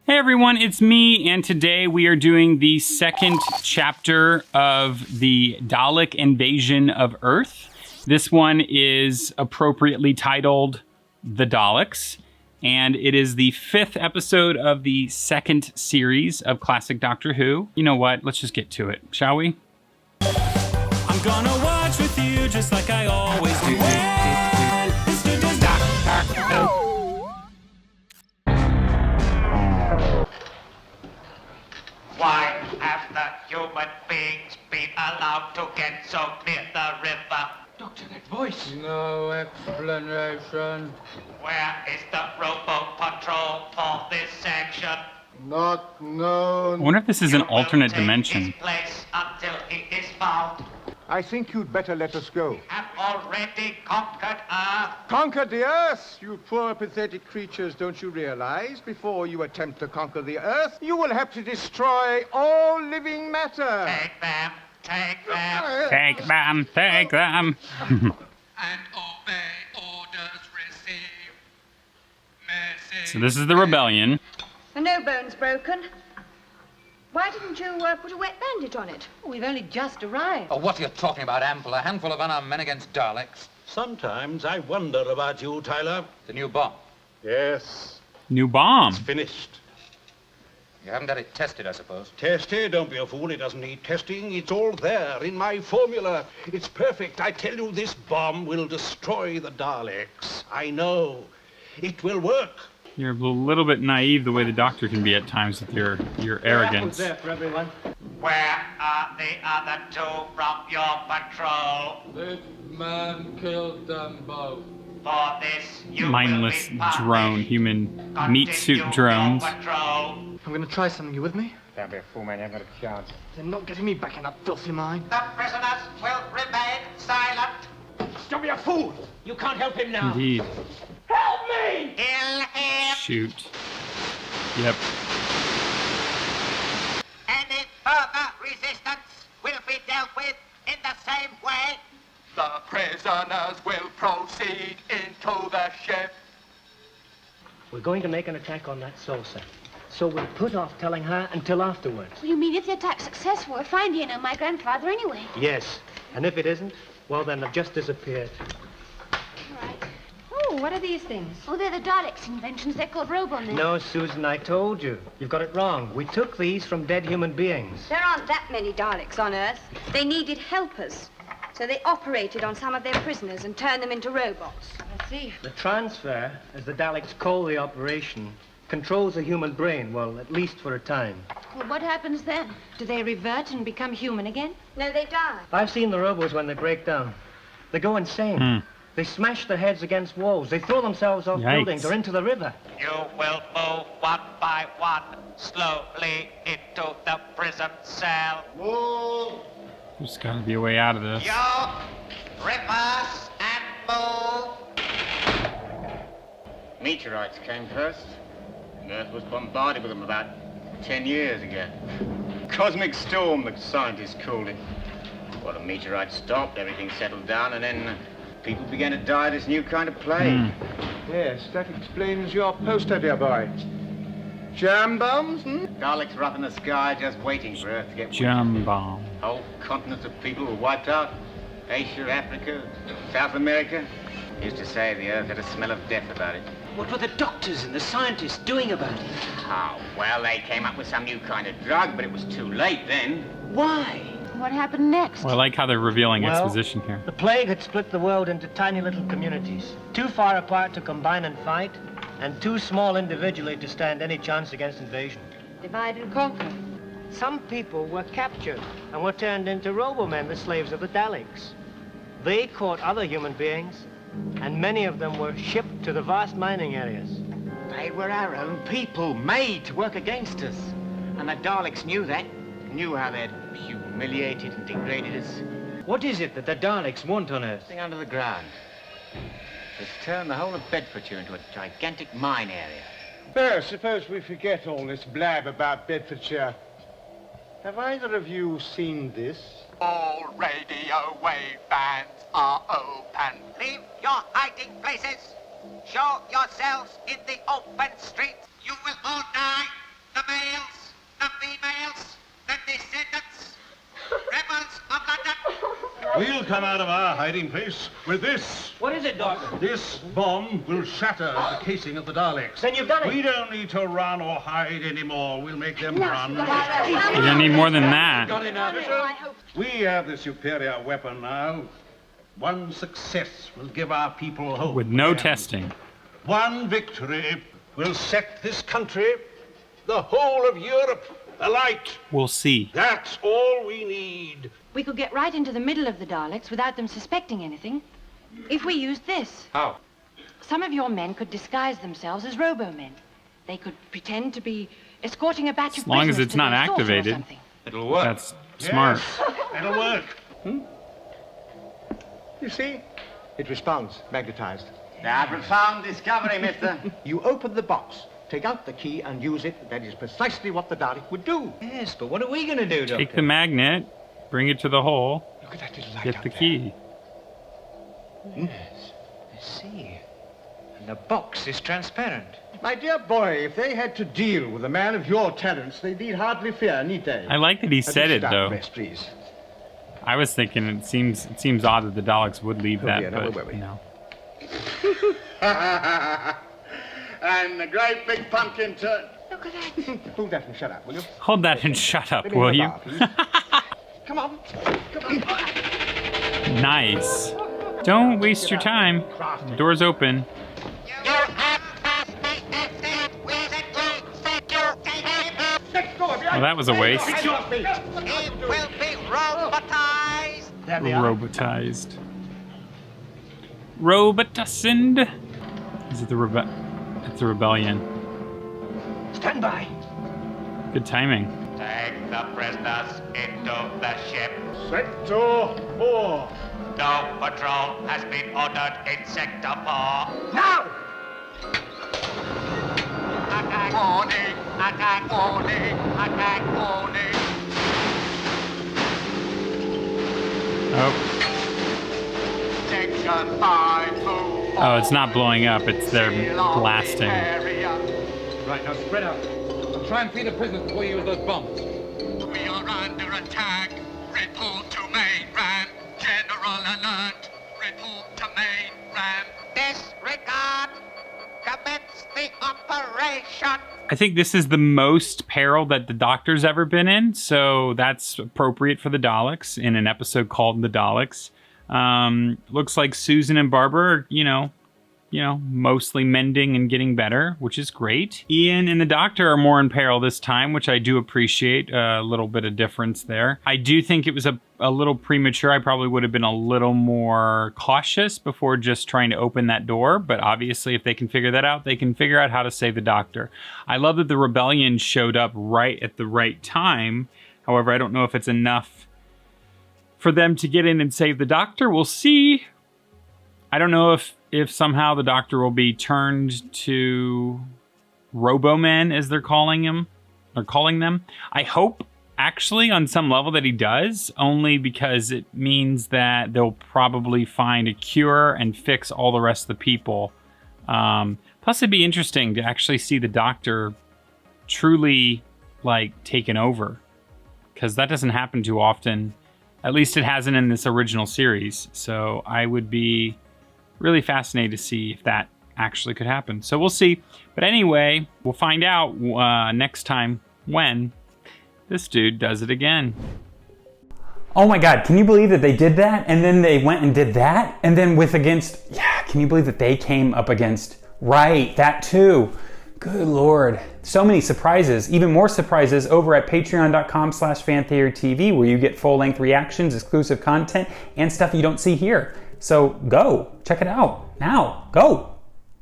Hey everyone, it's me, and today we are doing the second chapter of the Dalek invasion of Earth. This one is appropriately titled The Daleks, and it is the 5th episode of the second series of classic Doctor Who. You know what? Let's just get to it, shall we? I'm gonna watch with you just like I always do. Why have the human beings been allowed to get so near the river? Doctor, that voice. No explanation. Where is the robo-patrol for this section? Not known. I wonder if this is an You will alternate take dimension. his place until he is found. I think you'd better let us go. Have already conquered Earth. Conquer the Earth, you poor pathetic creatures, don't you realize? Before you attempt to conquer the Earth, you will have to destroy all living matter. Take them. Take them. Take them, take them. And obey orders received. Message. So this is the rebellion. And no bones broken. Why didn't you put a wet bandage on it? We've only just arrived. Oh, what are you talking about, Ample? A handful of unarmed men against Daleks. Sometimes I wonder about you, Tyler. The new bomb. Yes. New bomb. Finished. You haven't had it tested, I suppose. Tested? Don't be a fool. It doesn't need testing. It's all there in my formula. It's perfect. I tell you, this bomb will destroy the Daleks. I know. It will work. You're a little bit naive the way the Doctor can be at times with your arrogance. there for everyone. Where are the other two from your patrol? This man killed them both. For this, you Mindless will be punished. drone, human meat suit Continue drones. your patrol. I'm going to try something. You with me? Don't be a fool, man. You haven't got a chance. They're not getting me back in that filthy mine. The prisoners will remain silent. Don't be a fool. You can't help him now. Indeed. Help me! Kill him. Shoot. Yep. Any further resistance will be dealt with in the same way. The prisoners will proceed into the ship. We're going to make an attack on that saucer. So we'll put off telling her until afterwards. Well, you mean if the attack's successful, we'll find Ian and my grandfather anyway. Yes. And if it isn't, well, then they've just disappeared. All right. Oh, what are these things? Oh, they're the Daleks' inventions. They're called Robomen. No, Susan, I told you. You've got it wrong. We took these from dead human beings. There aren't that many Daleks on Earth. They needed helpers. So they operated on some of their prisoners and turned them into robots. I see. The transfer, as the Daleks call the operation, controls the human brain, well, at least for a time. Well, what happens then? Do they revert and become human again? No, they die. I've seen the robos when they break down. They go insane. They smash their heads against walls. They throw themselves off Yikes. buildings or into the river. You will move one by one, slowly into the prison cell. Move! There's got to be a way out of this. You reverse and move. Meteorites came first, and Earth was bombarded with them about 10 years ago. Cosmic storm, the scientists called it. Well, the meteorite stopped, everything settled down, and then people began to die of this new kind of plague. Yes, that explains your poster, dear boy. Germ bombs, Daleks were up in the sky just waiting for Earth to get Germ bomb. Whole continents of people were wiped out. Asia, Africa, South America. Used to say the Earth had a smell of death about it. What were the doctors and the scientists doing about it? Oh, well, they came up with some new kind of drug, but it was too late then. Why? What happened next? Well, I like how they're revealing Well, exposition here. The plague had split the world into tiny little communities, too far apart to combine and fight, and too small individually to stand any chance against invasion. Divide and conquer. Some people were captured and were turned into robomen, the slaves of the Daleks. They caught other human beings, and many of them were shipped to the vast mining areas. They were our own people, made to work against us. And the Daleks knew that, knew how they'd humiliated and degraded us. What is it that the Daleks want on Earth? Thing under the ground. It's turned the whole of Bedfordshire into a gigantic mine area. Well, suppose we forget all this blab about Bedfordshire. Have either of you seen this? All radio wave bands are open. Leave your hiding places. Show yourselves in the open streets. You will all die. come out of our hiding place with this. What is it, Doctor? This bomb will shatter the casing of the Daleks. Then you've done it. We don't need to run or hide anymore. We'll make them run. You're gonna need more than that. We have the superior weapon now. One success will give our people hope. With no testing. One victory will set this country, the whole of Europe, alight. We'll see. That's all we need. We could get right into the middle of the Daleks without them suspecting anything if we used this. How? Some of your men could disguise themselves as robo-men. They could pretend to be escorting a batch of As long as prisoners it's to not their saucer or activated. something. It'll work. That's smart. Yes, it'll work. You see? It responds, magnetized. A profound discovery, mister. You open the box, take out the key and use it. That is precisely what the Dalek would do. Yes, but what are we going to do, Doctor? Take the magnet, bring it to the hole, Look at that little light get up the there. key. Yes, I see. And the box is transparent. My dear boy, if they had to deal with a man of your talents, they need hardly fear, need they? I like that he said it, though. Rest, please. I was thinking it seems odd that the Daleks would leave that, yeah, now but where were we? no. And the great big pumpkin turd. Look at that. Hold that and shut up, will you? Hold that and shut up, Let me will have a you? bar, please. Come on. Nice. Don't waste your time. The door's open. You have passed me instead with a key. Well, that was a waste. It will be robotized. There we are. Robotized. Robotussened. Is it the It's the rebellion. Stand by. Good timing. Take the prisoners into the ship. Sector 4. No patrol has been ordered in Sector 4. Now! Attack warning! Attack warning! Attack warning! Oh. Section 5 move. Oh, it's not blowing up. It's they're blasting. Right, now spread out. I'll try and free the prisoners before you use those bombs. We are under attack. Report to main ram. General alert. Report to main ram. Disregard. Commence the operation. I think this is the most peril that the Doctor's ever been in, so that's appropriate for the Daleks in an episode called The Daleks. Looks like Susan and Barbara are, you know, mostly mending and getting better, which is great. Ian and the Doctor are more in peril this time, which I do appreciate. A little bit of difference there. I do think it was a little premature. I probably would have been a little more cautious before just trying to open that door. But obviously, if they can figure that out, they can figure out how to save the Doctor. I love that the rebellion showed up right at the right time. However, I don't know if it's enough for them to get in and save the Doctor. We'll see. I don't know if somehow the Doctor will be turned to Robo-Men, as they're calling them. I hope, actually, on some level that he does, only because it means that they'll probably find a cure and fix all the rest of the people. Plus, it'd be interesting to actually see the Doctor truly, like, taken over. Because that doesn't happen too often. At least it hasn't in this original series. So I would be really fascinated to see if that actually could happen. So we'll see. But anyway, we'll find out next time when this dude does it again. Oh my God, can you believe that they did that? And then they went and did that? And then can you believe that they came up against, right, that too. Good Lord. So many surprises, even more surprises over at patreon.com/fantheorytv, where you get full-length reactions, exclusive content, and stuff you don't see here. So go, check it out now, go.